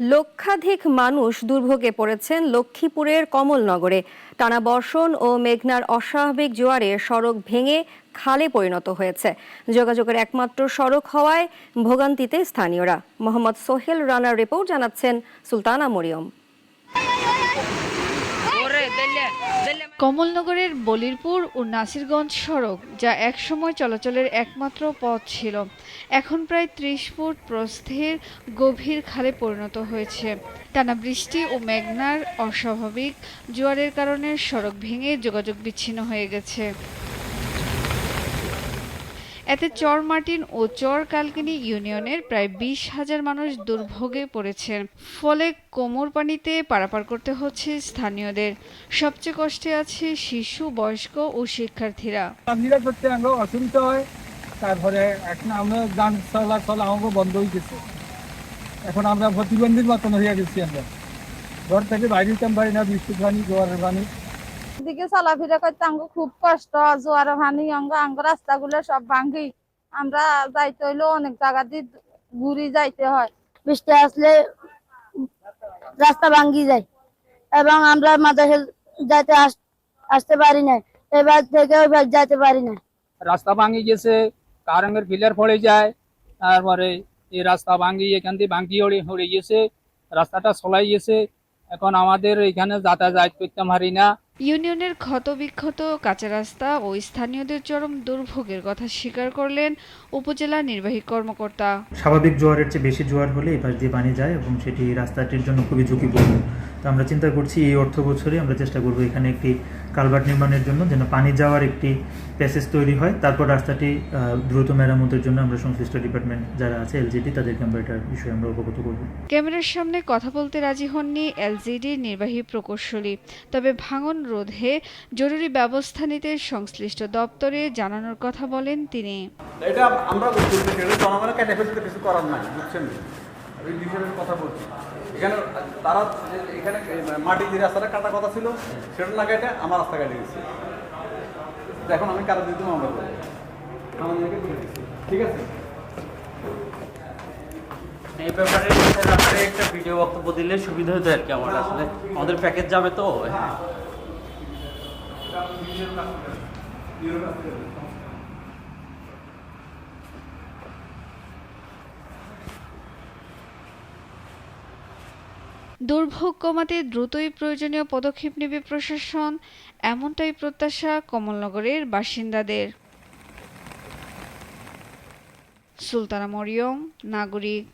লক্ষাধিক মানুষ দুর্ভোগে পড়েছেন লক্ষ্মীপুরের কমলনগরে। টানা বর্ষণ ও মেঘনার অস্বাভাবিক জোয়ারে সড়ক ভেঙে খালে পরিণত হয়েছে। যোগাযোগের একমাত্র সড়ক হওয়ায় ভোগান্তিতে স্থানীয়রা। মোহাম্মদ সোহেল রানার রিপোর্ট, জানাচ্ছেন সুলতানা মরিয়ম। কমলনগরের বলিরপুর ও নাসিরগঞ্জ সড়ক, যা একসময় চলাচলের একমাত্র পথ ছিল, এখন প্রায় ৩০ ফুট প্রস্থের গভীর খালে পরিণত হয়েছে। টানা বৃষ্টি ও মেঘনার অস্বাভাবিক জোয়ারের কারণে সড়ক ভেঙে যোগাযোগ বিচ্ছিন্ন হয়ে গেছে। এতে চরমার্টিন ও চর কালকিনি ইউনিয়নের প্রায় ২০,০০০ মানুষ দুর্ভোগে পড়েছেন। ফলে কোমর পানিতে পারাপার করতে হচ্ছে স্থানীয়দের। সবচেয়ে কষ্টে আছে শিশু, বয়স্ক ও শিক্ষার্থীরা। অসুবিধা হয়, তারপরে এখন আমরা যান চলাচল আমাকে বন্ধ হয়ে গেছে। এখন আমরা প্রতিবন্ধীর মতন হয়ে গেছি। আমরা ঘর থেকে বাইরে যেতে পারি না, বৃষ্টির পানি, জোয়ারের পানি। দিকে চলাফেরা করতে আমাকে খুব কষ্ট। জোয়ার ভানি আঙ্গ রাস্তাগুলো সব ভাঙ্গি, আমরা যাইতে হইলেও অনেক জায়গা দিয়ে ঘুরে যাইতে হয়। বৃষ্টি আসলে রাস্তা ভাঙ্গি যায় এবং আমরা মাদ্রাসা যাইতে আসতে পারি না, এবার থেকে ওইবার যাইতে পারি না। রাস্তা ভাঙ্গি গেছে, কারেন্টের পিলার পড়ে যায়, তারপরে এই রাস্তা ভাঙ্গি এখান থেকে ভাঙ্গি হয়ে গেছে, রাস্তাটা চলাই গেছে। এখন আমাদের এখানে যাতায়াত করতে পারি না। ইউনিয়নের ক্ষতবিক্ষত কাঁচা রাস্তা ও স্থানীয়দের চরম দুর্ভোগের কথা স্বীকার করলেন উপজেলা নির্বাহী কর্মকর্তা। স্বাভাবিক জোয়ারের চেয়ে বেশি জোয়ার হলে এই পাশ দিয়ে পানি যায় এবং সেটি রাস্তাটির জন্য খুবই ঝুঁকিপূর্ণ। তো আমরা চিন্তা করছি এই অর্থ বছরে আমরা চেষ্টা করব এখানে একটি কালভার্ট নির্মাণের জন্য, যেন পানি যাওয়ার একটি প্যাসেজ তৈরি হয়। তারপর রাস্তাটি দ্রুত মেরামতের জন্য আমরা সংশ্লিষ্ট ডিপার্টমেন্ট যারা আছে, এলজিডি, তাদেরকে আমরা এটার বিষয়ে আমরা অবগত করব। ক্যামেরার সামনে কথা বলতে রাজি হননি এলজিডির নির্বাহী প্রকৌশলী, তবে ভাঙন রোধে জরুরি ব্যবস্থা নিতে সংশ্লিষ্ট দপ্তরে জানানোর কথা বলেন তিনি। এটা আমরা জনগণের কেটে ফেলতে কিছু করার নাই, বুঝছেন? ওই হিসেবে কথা বলছি। এখানে তারা এখানে মাটি যে রাস্তাটা কাটা কথা ছিল সেটা না কেটে আমার রাস্তা কেটে গেছে। এখন আমি কারো দিতে মামলা করবো, ঠিক আছে? এই ব্যাপারে একটা ভিডিও বক্তব্য দিলে সুবিধা হতো আর কি। আমার আসলে আমাদের প্যাকেজ যাবে তো। হ্যাঁ, দুর্ভোগ কমাতে দ্রুতই প্রয়োজনীয় পদক্ষেপ নেবে প্রশাসন, এমনটাই প্রত্যাশা কমলনগরের বাসিন্দাদের। সুলতানা মরিয়ম, নাগরিক।